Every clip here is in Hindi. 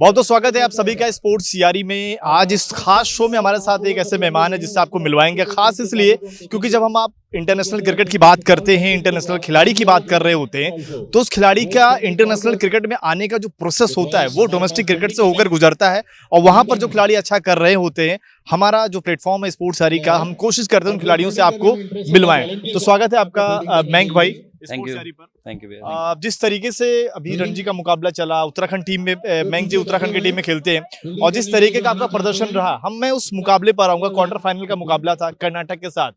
बहुत बहुत स्वागत है आप सभी का स्पोर्ट्स सियारी में। आज इस खास शो में हमारे साथ एक ऐसे मेहमान है जिससे आपको मिलवाएंगे। खास इसलिए क्योंकि जब हम आप इंटरनेशनल क्रिकेट की बात करते हैं, इंटरनेशनल खिलाड़ी की बात कर रहे होते हैं, तो उस खिलाड़ी का इंटरनेशनल क्रिकेट में आने का जो प्रोसेस होता है वो डोमेस्टिक क्रिकेट से होकर गुजरता है। और वहां पर जो खिलाड़ी अच्छा कर रहे होते हैं, हमारा जो प्लेटफॉर्म है स्पोर्ट्स सियारी का, हम कोशिश करते हैं उन खिलाड़ियों से आपको मिलवाएं। तो स्वागत है आपका मयंक भाई थैंक स्पोर्ट्स यू सियारी पर। थैंक यू जिस तरीके से अभी रणजी का मुकाबला चला, उत्तराखंड टीम में मयंक जी उत्तराखंड की टीम में खेलते हैं, और जिस तरीके का आपका प्रदर्शन रहा, मैं उस मुकाबले पर आऊंगा। क्वार्टर फाइनल का मुकाबला था कर्नाटक के साथ।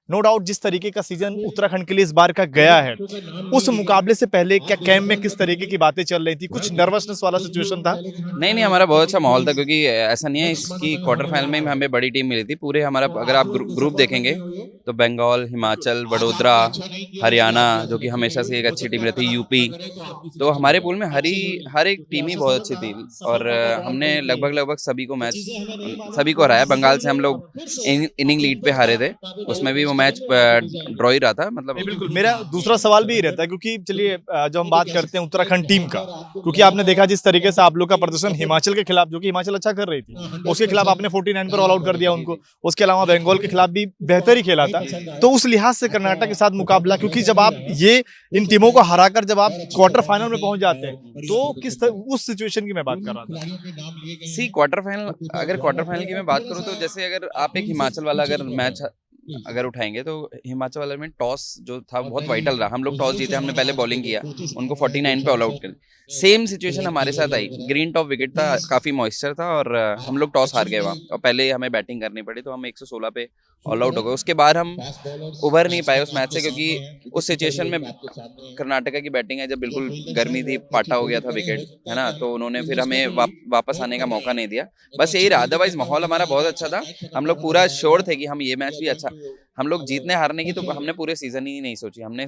नो डाउट जिस तरीके का सीजन उत्तराखंड के लिए इस बार का गया है, उस मुकाबले से पहले क्या कैंप में किस तरीके की बातें चल रही थी? कुछ नर्वसनेस वाला सिचुएशन था? नहीं हमारा बहुत अच्छा माहौल था, क्योंकि ऐसा नहीं है इसकी क्वार्टर फाइनल में हमें बड़ी टीम मिली थी। पूरे हमारा अगर आप ग्रुप देखेंगे तो बंगाल, हिमाचल, वडोदरा, हरियाणा, जो कि हमेशा से एक अच्छी टीम रहती है, यूपी। तो हमारे पूल में हर एक टीम ही बहुत अच्छी थी, और हमने लगभग सभी को हराया। बंगाल से हम लोग इनिंग लीड पे हारे थे, उसमें भी वो मैच ड्रॉ ही रहा था। मतलब बिल्कुल, मेरा दूसरा सवाल भी रहता है, क्योंकि चलिए जब हम बात करते हैं उत्तराखंड टीम का, क्योंकि आपने देखा जिस तरीके से आप लोग का प्रदर्शन हिमाचल के खिलाफ, जो कि हिमाचल अच्छा कर रही थी, उसके खिलाफ आपने 49 पर ऑल आउट कर दिया उनको। उसके अलावा बंगाल के खिलाफ भी बेहतर ही खेला था। तो उस लिहाज से कर्नाटक के साथ मुकाबला, क्योंकि जब आप ये इन टीमों को हराकर जब आप क्वार्टर फाइनल में पहुंच जाते हैं, तो उस सिचुएशन की मैं बात कर रहा था। क्वार्टर फाइनल की मैं बात करूं तो जैसे अगर आप एक हिमाचल वाला अगर मैच अगर उठाएंगे तो हिमाचल वाले में टॉस जो था बहुत वाइटल रहा। हम लोग टॉस जीते, हमने पहले बॉलिंग किया, उनको 49 पे ऑल आउट कर। सेम सिचुएशन हमारे साथ आई। ग्रीन टॉप विकेट था, काफी मॉइस्चर था, और हम लोग टॉस हार गए वहाँ, और पहले हमें बैटिंग करनी पड़ी, तो हम 116 पे ऑल आउट हो गए। उसके बाद हम उभर नहीं पाए उस मैच से, क्योंकि उस सिचुएशन में कर्नाटका की बैटिंग है जब बिल्कुल गर्मी थी, पाटा हो गया था विकेट, है ना। तो उन्होंने फिर हमें वापस आने का मौका नहीं दिया। बस यही रहा, अदरवाइज माहौल हमारा बहुत अच्छा था। हम लोग पूरा श्योर थे कि हम ये मैच भी अच्छा, हम लोग जीतने हारने की तो हमने पूरे सीजन ही नहीं सोची। हमने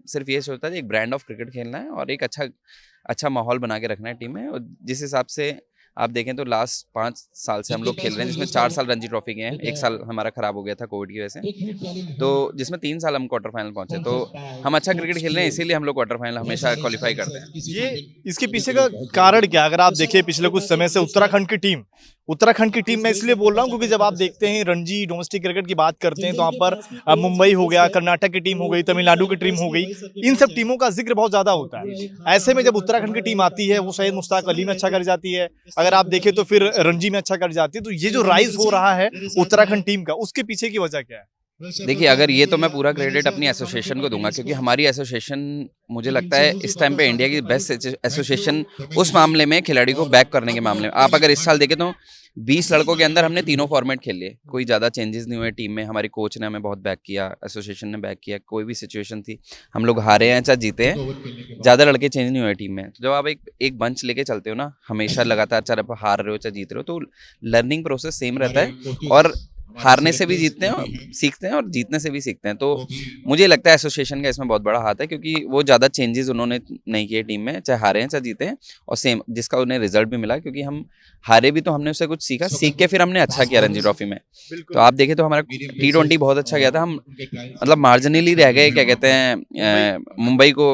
सिर्फ ये सोचा था एक ब्रांड ऑफ क्रिकेट खेलना है और एक अच्छा माहौल बना के रखना है टीम में। और जिस हिसाब से आप देखें तो लास्ट 5 साल से हम लोग खेल रहे हैं, जिसमें 4 साल रणजी ट्रॉफी के हैं, 1 साल हमारा खराब हो गया था कोविड की वजह से, तो जिसमें 3 साल हम क्वार्टर फाइनल पहुंचे। तो हम अच्छा क्रिकेट खेल रहे हैं, इसीलिए हम लोग क्वार्टर फाइनल हमेशा क्वालिफाई करते हैं। ये इसके पीछे का कारण क्या? अगर आप देखिए पिछले कुछ समय से उत्तराखंड की टीम मैं इसलिए बोल रहा हूँ क्योंकि जब आप देखते हैं रणजी डोमेस्टिक क्रिकेट की बात करते हैं, तो वहाँ पर मुंबई हो गया, कर्नाटक की टीम हो गई, तमिलनाडु की टीम हो गई, इन सब टीमों का जिक्र बहुत ज्यादा होता है। ऐसे में जब उत्तराखंड की टीम आती है, वो सैयद मुश्ताक अली में अच्छा कर जाती है, अगर आप देखें तो फिर रणजी में अच्छा कर जाती है। तो ये जो राइज हो रहा है उत्तराखंड टीम का, उसके पीछे की वजह क्या है? देखिए, अगर ये तो मैं पूरा क्रेडिट अपनी एसोसिएशन को दूंगा, क्योंकि हमारी एसोसिएशन मुझे लगता है इस टाइम पे इंडिया की बेस्ट एसोसिएशन उस मामले में, खिलाड़ी को बैक करने के मामले में। आप अगर इस साल देखें तो 20 लड़कों के अंदर हमने तीनों फॉर्मेट खेल लिए, कोई ज़्यादा चेंजेस नहीं हुए टीम में। हमारी कोच ने हमें बहुत बैक किया, एसोसिएशन ने बैक किया। कोई भी सिचुएशन थी, हम लोग हारे हैं चाहे जीते हैं, ज़्यादा लड़के चेंज नहीं हुए टीम में। तो जब आप एक बंच लेके चलते हो ना, हमेशा लगातार, चाहे आप हार रहे हो चाहे जीत रहे हो, तो लर्निंग प्रोसेस सेम रहता है, और हारने से भी जीतते हैं, सीखते हैं, और जीतने से भी सीखते हैं। तो मुझे लगता है एसोसिएशन का इसमें बहुत बड़ा हाथ है, क्योंकि वो ज़्यादा चेंजेस उन्होंने नहीं किए टीम में, चाहे हारे हैं चाहे जीते हैं, और सेम जिसका उन्हें रिजल्ट भी मिला। क्योंकि हम हारे भी तो हमने उससे कुछ सीखा, सीख के फिर हमने अच्छा किया रणजी ट्रॉफी में। तो आप देखें तो हमारा T20 बहुत अच्छा गया था। हम मतलब मार्जिनली रह गए, क्या कहते हैं, मुंबई को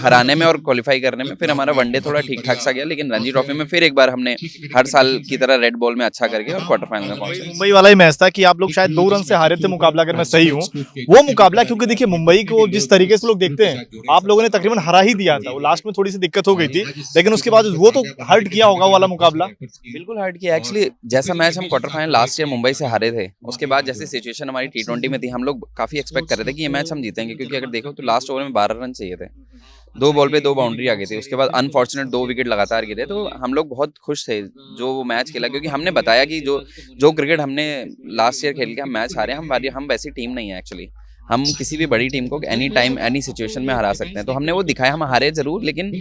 हराने में और क्वालिफाई करने में। फिर हमारा वनडे थोड़ा ठीक ठाक सा गया, लेकिन रणजी ट्रॉफी में फिर एक बार हमने हर साल की तरह रेड बॉल में अच्छा करके और क्वार्टर फाइनल में पहुंचे। मुंबई वाला ही मैच था कि आप लोग शायद 2 रन से हारे थे मुकाबला, अगर मैं सही हूँ। वो मुकाबला, क्योंकि देखिए मुंबई को जिस तरीके से लोग देखते हैं, आप लोगों ने तकरीबन हरा ही दिया था। वो लास्ट में थोड़ी सी दिक्कत हो गई थी, लेकिन उसके बाद वो तो हर्ट किया होगा वाला मुकाबला। बिल्कुल हर्ट किया। एक्चुअली जैसा मैच हम quarter final last year Mumbai से हारे थे, उसके बाद जैसी सिचुएशन हमारी T20 में थी, हम लोग काफी एक्सपेक्ट कर रहे थे कि ये मैच हम जीतेंगे, क्योंकि अगर देखो तो लास्ट ओवर में 12 रन चाहिए थे, 2 बॉल पे 2 बाउंड्री आ गई थी। उसके बाद अनफॉर्चुनेट 2 विकेट लगातार गिरे। तो हम लोग बहुत खुश थे जो वो मैच खेला, क्योंकि हमने बताया कि जो क्रिकेट हमने लास्ट ईयर खेल के हम मैच हारे, हम वैसी टीम नहीं है एक्चुअली। हम किसी भी बड़ी टीम को एनी टाइम एनी सिचुएशन में हरा सकते हैं। तो हमने वो दिखाया, हम हारे जरूर, लेकिन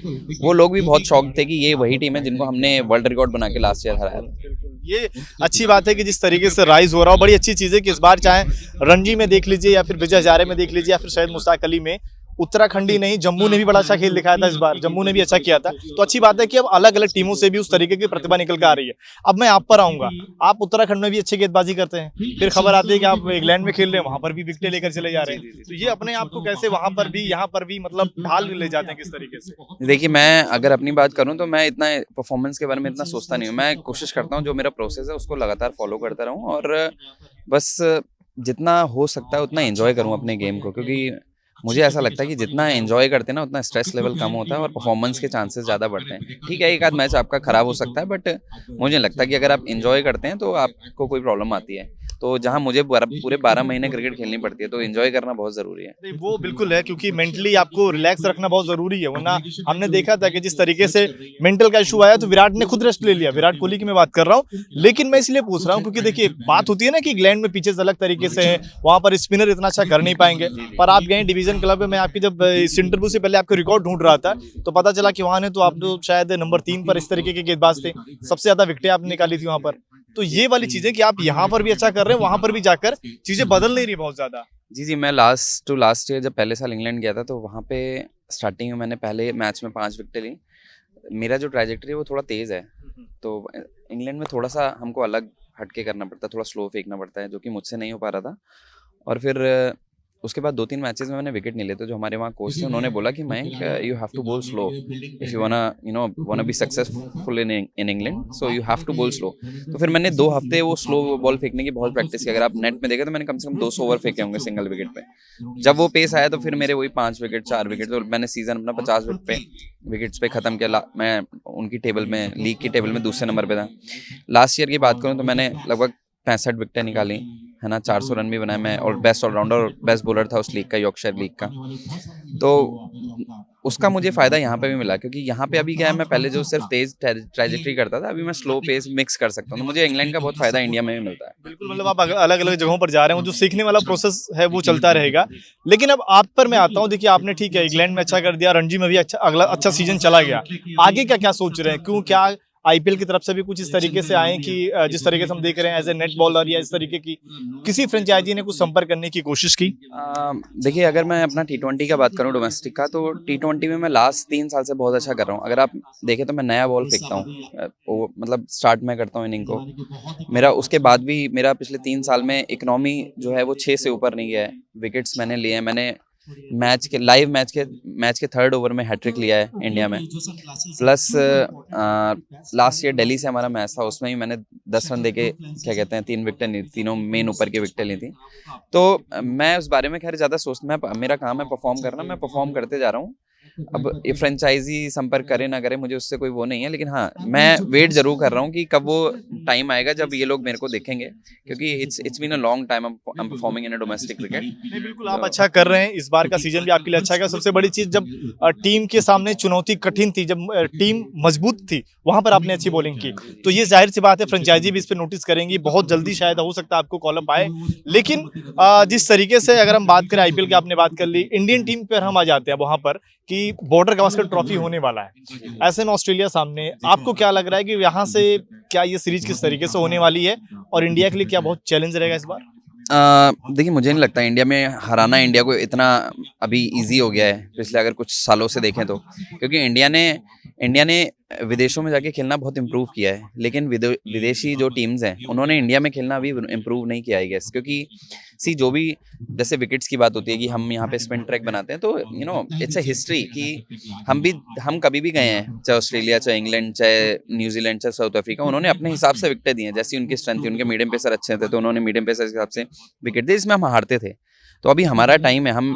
वो लोग भी बहुत शॉक थे कि ये वही टीम है जिनको हमने वर्ल्ड रिकॉर्ड बना के लास्ट ईयर हराया था। ये अच्छी बात है कि जिस तरीके से राइज हो रहा हो, बड़ी अच्छी चीज़ है कि इस बार चाहे रणजी में देख लीजिए, या फिर विजय हजारे में देख लीजिए, या फिर शायद मुश्ताक अली में, उत्तराखंड ही नहीं, जम्मू ने भी बड़ा अच्छा खेल दिखाया था इस बार, जम्मू ने भी अच्छा किया था। तो अच्छी बात है कि अब अलग अलग टीमों से भी उस तरीके की प्रतिभा निकल कर आ रही है। अब मैं आप पर आऊंगा, आप उत्तराखंड में भी अच्छी गेंदबाजी करते हैं, फिर खबर आती है कि आप इंग्लैंड में खेल रहे हैं, वहां पर भी विकेटें लेकर चले जा रहे हैं। तो ये अपने आप को कैसे वहां पर भी यहाँ पर भी मतलब ढाल ले जाते हैं किस तरीके से? देखिए, मैं अगर अपनी बात करूं तो मैं इतना परफॉर्मेंस के बारे में इतना सोचता नहीं हूं। मैं कोशिश करता हूं जो मेरा प्रोसेस है उसको लगातार फॉलो करता रहूं और बस जितना हो सकता है उतना एंजॉय करूं अपने गेम को, क्योंकि मुझे ऐसा लगता है कि जितना एंजॉय करते हैं ना उतना स्ट्रेस लेवल कम होता है और परफॉर्मेंस के चांसेस ज़्यादा बढ़ते हैं। ठीक है, एक आध मैच आपका खराब हो सकता है, बट मुझे लगता है कि अगर आप एंजॉय करते हैं तो आपको कोई प्रॉब्लम आती है। तो जहाँ मुझे पूरे 12 महीने क्रिकेट खेलनी पड़ती है, तो एंजॉय करना बहुत ज़रूरी है। नहीं, वो बिल्कुल है, क्योंकि मेंटली आपको रिलैक्स रखना बहुत जरूरी है, वरना हमने देखा था कि जिस तरीके से मेंटल का इशू आया तो विराट ने खुद रेस्ट ले लिया, विराट कोहली की मैं बात कर रहा हूँ। लेकिन मैं इसलिए पूछ रहा हूँ क्योंकि देखिए बात होती है ना कि इंग्लैंड में पिचेस अलग तरीके से हैं, वहां पर स्पिनर इतना अच्छा कर नहीं पाएंगे। पर आप गए डिवीजन क्लब में, मैं आपकी जब इस इंटरव्यू से पहले आपके रिकॉर्ड ढूंढ रहा था तो पता चला कि वहां ने तो आप तो शायद नंबर 3 पर इस तरीके के गेंदबाज थे, सबसे ज्यादा विकेटें आपने निकाली थी वहां पर। तो ये वाली चीजें कि आप यहाँ पर भी अच्छा कर रहे हैं, वहां पर भी जाकर चीजें बदल नहीं रही बहुत ज्यादा। जी, मैं लास्ट ईयर जब पहले साल इंग्लैंड गया था तो वहाँ पे स्टार्टिंग में मैंने पहले मैच में 5 विकेटें ली। मेरा जो ट्रैजेक्टरी है वो थोड़ा तेज़ है, तो इंग्लैंड में थोड़ा-सा हमको अलग हटके करना पड़ता है, थोड़ा स्लो फेंकना पड़ता है, जो कि मुझसे नहीं हो पा रहा था। और फिर उसके बाद 2-3 मैचेस में मैंने विकेट नहीं लिए, तो जो हमारे वहाँ कोच थे उन्होंने बोला कि मयंक, यू हैव टू बोल slow if you wanna be successful in England, so you have to बोल स्लो। तो फिर मैंने 2 हफ्ते वो स्लो बॉल फेंकने की बहुत प्रैक्टिस की। अगर आप नेट में देखें तो मैंने कम से कम 200 ओवर फेंके होंगे सिंगल विकेट पे। जब वो पेस आया तो फिर मेरे वही 5 विकेट 4 विकेट, तो मैंने सीजन अपना 50 विकेट्स पे खत्म किया। मैं उनकी टेबल में, लीग की टेबल में दूसरे नंबर पे था। लास्ट ईयर की बात करूँ तो मैंने लगभग 65 विकेटें निकाली, है ना, 400 रन भी बनाए मैं, और बेस्ट ऑलराउंडर और बेस्ट बॉलर था उस लीग का, यॉर्कशायर लीग का। तो उसका मुझे फ़ायदा यहाँ पे भी मिला, क्योंकि यहाँ पे अभी क्या है, मैं पहले जो सिर्फ तेज ट्रैजेक्टरी करता था, अभी मैं स्लो पेस मिक्स कर सकता हूँ। तो मुझे इंग्लैंड का बहुत फ़ायदा इंडिया में भी मिलता है। बिल्कुल, मतलब आप अलग अलग जगहों पर जा रहे हो, जो सीखने वाला प्रोसेस है वो चलता रहेगा। लेकिन अब आप पर मैं आता हूँ, देखिए आपने ठीक है इंग्लैंड में अच्छा कर दिया, रणजी में भी अच्छा सीजन चला गया। आगे का क्या सोच रहे हैं? क्यों, क्या आईपीएल की तरफ से भी कुछ इस तरीके से आए कि जिस तरीके से हम देख रहे हैं एज ए नेट बॉलर या इस तरीके की किसी फ्रेंचाइजी ने कुछ संपर्क करने की कोशिश की? देखिए, अगर मैं अपना T20 का बात करूँ डोमेस्टिक का, तो T20 में मैं लास्ट 3 साल से बहुत अच्छा कर रहा हूँ। अगर आप देखें तो मैं नया बॉल फेंकता हूँ, वो मतलब स्टार्ट में करता हूँ इनिंग को। मेरा उसके बाद भी मेरा पिछले 3 साल में इकोनॉमी जो है वो 6 से ऊपर नहीं गया है। विकेट्स मैंने लिए हैं, मैंने लाइव मैच के 3rd ओवर में हैट्रिक लिया है इंडिया में। प्लस लास्ट ईयर दिल्ली से हमारा मैच था, उसमें ही मैंने 10 रन देके क्या कहते हैं 3 विकेटें ली, तीनों मेन ऊपर की विकेटें ली थी। तो मैं उस बारे में खैर ज़्यादा मेरा काम है परफॉर्म करना, मैं परफॉर्म करते जा रहा हूँ। अब ये फ्रेंचाइजी संपर्क करे ना करे, मुझे उससे कोई वो नहीं है, लेकिन हाँ, मैं वेट जरूर कर रहा हूँ कि कब वो टाइम आएगा जब ये लोग मेरे को देखेंगे, क्योंकि it's been a long time I am performing in a domestic cricket. नहीं, बिल्कुल आप अच्छा कर रहे हैं, इस बार का सीजन भी आपके लिए अच्छा गया। सबसे बड़ी चीज, जब टीम के सामने चुनौती कठिन थी, जब टीम मजबूत थी, वहां पर आपने अच्छी बॉलिंग की, तो ये जाहिर सी बात है फ्रेंचाइजी भी इस पर नोटिस करेंगी, बहुत जल्दी शायद हो सकता है आपको कॉल अप आए। लेकिन जिस तरीके से अगर हम बात करें आईपीएल की, आपने बात कर ली, इंडियन टीम पर हम आ जाते हैं वहां पर कि बॉर्डर गावस्कर ट्रॉफी होने वाला है, ऐसे में ऑस्ट्रेलिया सामने, आपको क्या लग रहा है कि यहाँ से क्या ये सीरीज किस तरीके से होने वाली है और इंडिया के लिए क्या बहुत चैलेंज रहेगा इस बार? देखिए, मुझे नहीं लगता इंडिया में हराना इंडिया को इतना अभी इजी हो गया है पिछले अगर कुछ सालों से देखें तो, क्योंकि इंडिया ने विदेशों में जाके खेलना बहुत इम्प्रूव किया है, लेकिन विदेशी जो टीम्स हैं उन्होंने इंडिया में खेलना अभी इम्प्रूव नहीं किया है गेस, क्योंकि जो भी जैसे विकेट्स की बात होती है कि हम यहाँ पे स्पिन ट्रैक बनाते हैं, तो इट्स अ हिस्ट्री कि हम कभी भी गए हैं, चाहे ऑस्ट्रेलिया, चाहे इंग्लैंड, चाहे न्यूजीलैंड, चाहे साउथ अफ्रीका, उन्होंने अपने हिसाब से विकेटें दी हैं, जैसी उनकी स्ट्रेंथ थी। उनके मीडियम पेसर अच्छे थे तो उन्होंने मीडियम पेसर के हिसाब से विकेट दी, इसमें हम हारते थे। तो अभी हमारा टाइम है, हम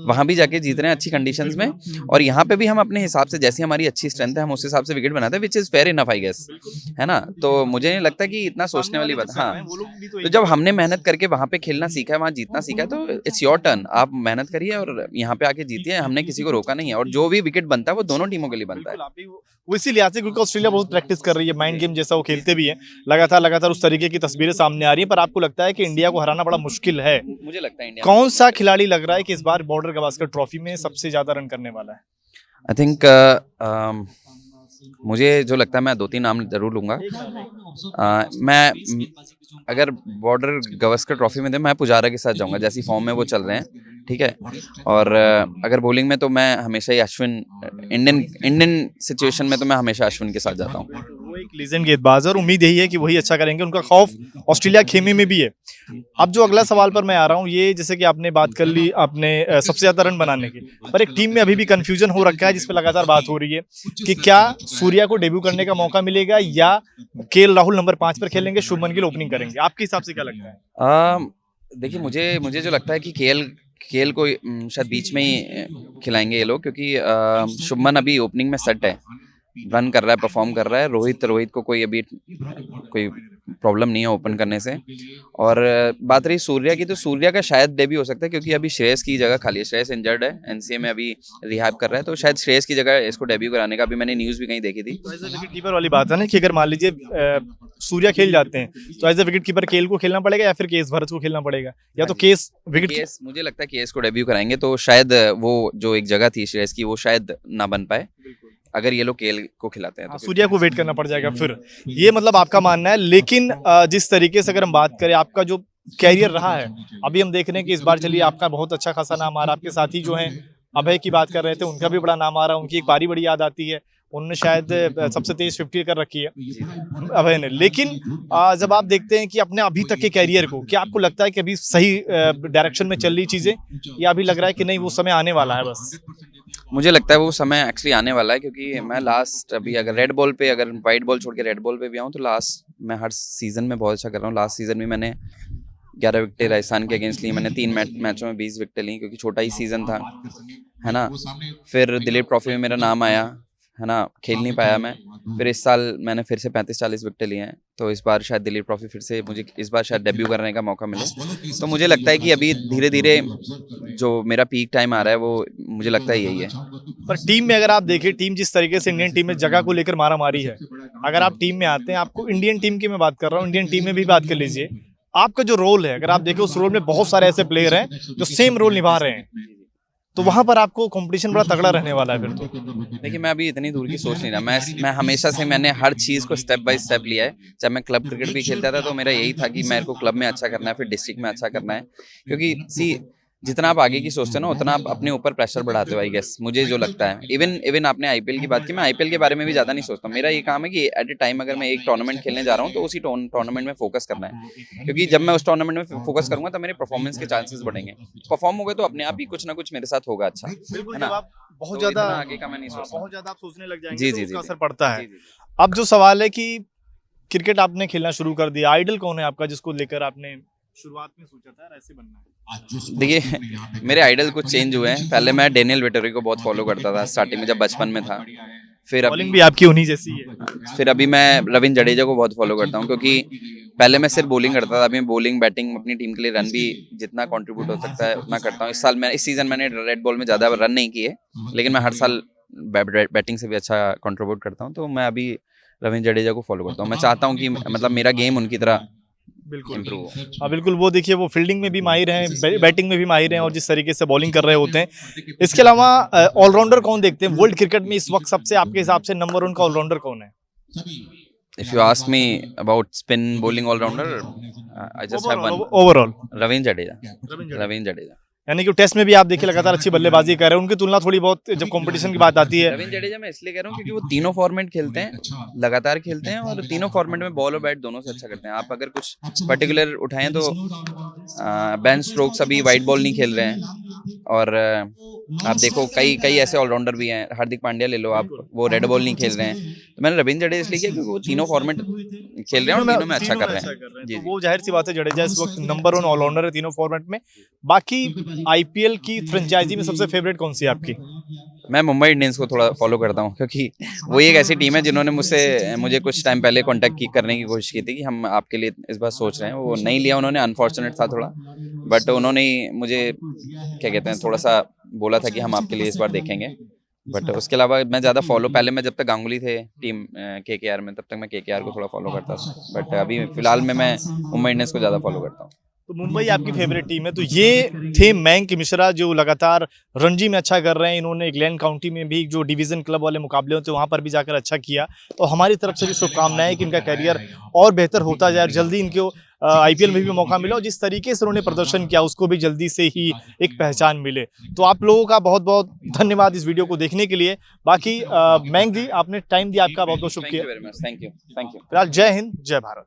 वहाँ भी जाके जीत रहे हैं अच्छी कंडीशंस में, और यहाँ पे भी हम अपने हिसाब से, जैसी हमारी अच्छी स्ट्रेंथ है, हम उस हिसाब से विकेट बनाते हैं, which is fair enough I guess, है ना। तो मुझे नहीं लगता कि इतना सोचने वाली बात। हाँ, तो जब हमने मेहनत करके वहाँ पे खेलना सीखा है, वहाँ जीतना सीखा है, तो इट्स योर टर्न, आप मेहनत करिए और यहाँ पे आके जीतिए। हमने किसी को रोका नहीं है, और जो भी विकेट बनता है वो दोनों टीमों के लिए बनता है। वो इसी लिहाज से, क्योंकि ऑस्ट्रेलिया बहुत प्रैक्टिस कर रही है, माइंड गेम जैसा वो खेलते भी हैं, लगातार उस तरीके की तस्वीरें सामने आ रही है। पर आपको लगता है कि इंडिया को हराना बड़ा मुश्किल है? मुझे लगता है इंडिया, कौन सा खिलाड़ी लग रहा है कि इस बार बॉर्डर गावस्कर ट्रॉफी में सबसे ज्यादा रन करने वाला है? आई थिंक मुझे जो लगता है, मैं 2-3 नाम जरूर लूंगा। मैं अगर बॉर्डर गावस्कर ट्रॉफी में दे, मैं पुजारा के साथ जाऊंगा, जैसी फॉर्म में वो चल रहे हैं। ठीक है। और अगर बॉलिंग में तो मैं हमेशा ही अश्विन, इंडियन सिचुएशन में तो मैं हमेशा अश्विन के साथ जाता हूँ। वो एक लीजेंड गेंदबाज है और उम्मीद यही है कि वही अच्छा करेंगे। उनका खौफ ऑस्ट्रेलिया खेमे में भी है। अब जो अगला सवाल पर मैं आ रहा हूँ, ये जैसे कि आपने बात कर ली आपने सबसे ज्यादा रन बनाने की, पर एक टीम में अभी भी कंफ्यूजन हो रखा है जिस पे लगातार बात हो रही है कि क्या सूर्या को डेब्यू करने का मौका मिलेगा या केएल राहुल नंबर 5 पर खेलेंगे, शुभमन गिल ओपनिंग करेंगे। आपके हिसाब से क्या लगता है? देखिए, मुझे जो लगता है कि केएल को शायद बीच में ही खिलाएंगे ये लोग, क्योंकि शुभमन अभी ओपनिंग में सेट है, रन कर रहा है, परफॉर्म कर रहा है। रोहित को कोई अभी कोई प्रॉब्लम नहीं है ओपन करने से। और बात रही सूर्या की, तो सूर्या का शायद डेब्यू हो सकता है, क्योंकि अभी श्रेयस की जगह खाली है। श्रेयस इंजर्ड है, एनसीए में अभी रिहैब कर रहा है, तो शायद श्रेयस की जगह इसको डेब्यू कराने का अभी मैंने न्यूज़ भी कहीं देखी थी। तो एज ए विकेट कीपर वाली बात है ना कि अगर मान लीजिए सूर्या खेल जाते हैं तो as a wicket keeper KL को खेलना पड़ेगा या फिर केएस भरत को खेलना पड़ेगा, या तो केएस विकेट केएस, मुझे लगता है केएस को डेब्यू कराएंगे तो शायद वो जो एक जगह थी श्रेयस की, वो शायद ना बन पाए अगर ये लोग केएल को खिलाते हैं तो। सूर्या को वेट करना पड़ जाएगा फिर, ये मतलब आपका मानना है। लेकिन जिस तरीके से अगर हम बात करें आपका जो कैरियर रहा है, अभी हम देख रहे हैं कि इस बार चलिए आपका बहुत अच्छा खासा नाम आ रहा है। आपके साथी जो हैं अभय की बात कर रहे थे, उनका भी बड़ा नाम आ रहा है। उनकी एक पारी बड़ी याद आती है, उन्होंने शायद सबसे तेज 50 कर रखी है अभय ने। लेकिन जब आप देखते हैं कि अपने अभी तक के कैरियर को, क्या आपको लगता है कि अभी सही डायरेक्शन में चल रही चीजें, या अभी लग रहा है कि नहीं वो समय आने वाला है बस? मुझे लगता है वो समय एक्चुअली आने वाला है, क्योंकि मैं लास्ट अभी अगर रेड बॉल पे, अगर वाइट बॉल छोड़ के रेड बॉल पे भी आऊँ तो लास्ट मैं हर सीजन में बहुत अच्छा कर रहा हूँ। लास्ट सीजन में मैंने 11 विकेटें राजस्थान के अगेंस्ट ली, मैंने 3 मैचों में 20 विकेटें ली, क्योंकि छोटा ही सीजन था, है ना। फिर दिलीप ट्रॉफी में मेरा नाम आया, है ना, खेल नहीं पाया मैं। फिर इस साल मैंने फिर से 35-40 विकेटें लिए हैं, तो इस बार शायद दिलीप ट्रॉफी फिर से मुझे इस बार शायद डेब्यू करने का मौका मिले। तो मुझे लगता है कि अभी धीरे धीरे जो मेरा पीक टाइम आ रहा है वो मुझे लगता है यही है। पर टीम में अगर आप देखें, टीम जिस तरीके से इंडियन टीम में जगह को लेकर मारा मारी है, अगर आप टीम में आते हैं, आपको इंडियन टीम की मैं बात कर रहा हूँ, इंडियन टीम में भी बात कर लीजिए, आपका जो रोल है, अगर आप देखें उस रोल में बहुत सारे ऐसे प्लेयर हैं जो सेम रोल निभा रहे हैं, तो वहां पर आपको कंपटीशन बड़ा तगड़ा रहने वाला है फिर तो। देखिए, मैं अभी इतनी दूर की सोच नहीं रहा। मैं हमेशा से मैंने हर चीज़ को स्टेप बाय स्टेप लिया है। जब मैं क्लब क्रिकेट भी खेलता था तो मेरा यही था कि मेरे को क्लब में अच्छा करना है, फिर डिस्ट्रिक्ट में अच्छा करना है, क्योंकि जितना आप आगे की सोचते हो ना, उतना आप अपने ऊपर प्रेशर बढ़ाते हो, आई गेस, मुझे जो लगता है। इवन आपने आईपीएल की बात की, मैं आईपीएल के बारे में भी ज़्यादा नहीं सोचता। मेरा ये काम है कि एट ए टाइम अगर मैं एक टूर्नामेंट खेलने जा रहा हूँ तो उसी टूर्नामेंट में फोकस करना है, क्योंकि जब मैं उस टूर्नामेंट में फोकस करूंगा तो मेरे परफॉर्मेंस के चांसेस बढ़ेंगे। परफॉर्म हो गए तो अपने आप ही कुछ ना कुछ मेरे साथ होगा अच्छा, बिल्कुल, है जब ना। आप बहुत तो ज्यादा इतना आगे का मैं नहीं सोचता। बहुत ज्यादा आप सोचने लग जाएंगे जी तो जी उसका जी असर पड़ता है। जी जी। अब जो सवाल है कि क्रिकेट आपने खेलना शुरू कर दिया, आइडल कौन है आपका जिसको लेकर आपने शुरुआत में सोचा था यार ऐसे बनना है? देखिए, मेरे आइडल कुछ चेंज हुए हैं। पहले मैं डेनियल वेटरी को बहुत फॉलो करता था स्टार्टिंग में, जब बचपन में था। फिर बॉलिंग भी आपकी उन्हीं जैसी है। फिर अभी मैं रविंद्र जडेजा को बहुत फॉलो करता हूँ, क्योंकि पहले मैं सिर्फ बॉलिंग करता था, अभी मैं बॉलिंग बैटिंग अपनी टीम के लिए रन भी जितना कंट्रीब्यूट हो सकता है उतना करता हूँ। इस सीजन मैंने रेड बॉल में ज़्यादा रन नहीं किए, लेकिन मैं हर साल बैटिंग से भी अच्छा कंट्रीब्यूट करता हूँ। तो मैं अभी रविंद्र जडेजा को फॉलो करता हूँ। मैं चाहता हूँ कि मतलब मेरा गेम उनकी तरह बिल्कुल इम्प्रूव हो। हाँ बिल्कुल, वो देखिए वो फील्डिंग में भी माहिर हैं, बैटिंग में भी माहिर हैं, और जिस तरीके से बॉलिंग कर रहे होते हैं। इसके अलावा ऑलराउंडर कौन देखते हैं वर्ल्ड क्रिकेट में इस वक्त सबसे आपके हिसाब से नंबर 1 का ऑलराउंडर कौन है? If you ask me about spin bowling all-rounder, I just have one. Overall Ravindra Jadeja. यानी कि टेस्ट में भी आप देखिए लगातार अच्छी बल्लेबाजी कर रहे हैं, उनकी तुलना थोड़ी बहुत जब कंपटीशन की बात आती है। रविंद्र जडेजा मैं इसलिए कह रहा हूँ क्योंकि वो तीनों फॉर्मेट खेलते हैं, लगातार खेलते हैं, और तीनों फॉर्मेट में बॉल और बैट दोनों से अच्छा करते हैं। आप अगर कुछ पर्टिकुलर उठाएं तो बेन स्ट्रोक्स अभी वाइट बॉल नहीं खेल रहे हैं, और आप देखो कई ऐसे ऑलराउंडर भी हैं। हार्दिक पांड्या ले लो आप, वो रेड बॉल नहीं खेल रहे हैं। तो मैंने रविंद्र जडेजा इसलिए किया क्योंकि वो तीनों फॉर्मेट खेल रहे हैं और तीनों में अच्छा कर रहे हैं। तो वो जाहिर सी बात है, जडेजा इस वक्त नंबर 1 ऑलराउंडर है तीनों फॉर्मेट में। बाकी आईपीएल की फ्रेंचाइजी में सबसे फेवरेट कौन सी है आपकी? मैं मुंबई इंडियंस को थोड़ा फॉलो करता हूँ, क्योंकि वो एक ऐसी टीम है जिन्होंने मुझे कुछ टाइम पहले कांटेक्ट करने की कोशिश की थी कि हम आपके लिए इस बार सोच रहे हैं। वो नहीं लिया उन्होंने, अनफॉर्चुनेट था थोड़ा, बट उन्होंने मुझे क्या कहते हैं थोड़ा सा बोला था कि हम आपके लिए इस बार देखेंगे। बट उसके अलावा मैं ज़्यादा फॉलो, पहले मैं जब तक गांगुली थे टीम केकेआर में, तब तक मैं केकेआर को थोड़ा फॉलो करता था, बट अभी फिलहाल में मैं मुंबई इंडियंस को ज़्यादा फॉलो करता हूँ। तो मुंबई आपकी फेवरेट टीम है। तो ये थे मयंक मिश्रा जो लगातार रणजी में अच्छा कर रहे हैं। इन्होंने ग्लेन काउंटी में भी जो डिवीजन क्लब वाले मुकाबले होते हैं वहाँ पर भी जाकर अच्छा किया। तो हमारी तरफ से भी शुभकामनाएं कि इनका करियर और बेहतर होता जाए और जल्दी इनको आईपीएल में भी मौका मिला और जिस तरीके से उन्होंने प्रदर्शन किया उसको भी जल्दी से ही एक पहचान मिले। तो आप लोगों का बहुत बहुत धन्यवाद इस वीडियो को देखने के लिए। बाकी मयंक जी आपने टाइम दिया, आपका बहुत बहुत थैंक शुक्रिया। You very much, thank you. फिलहाल जय हिंद, जय भारत।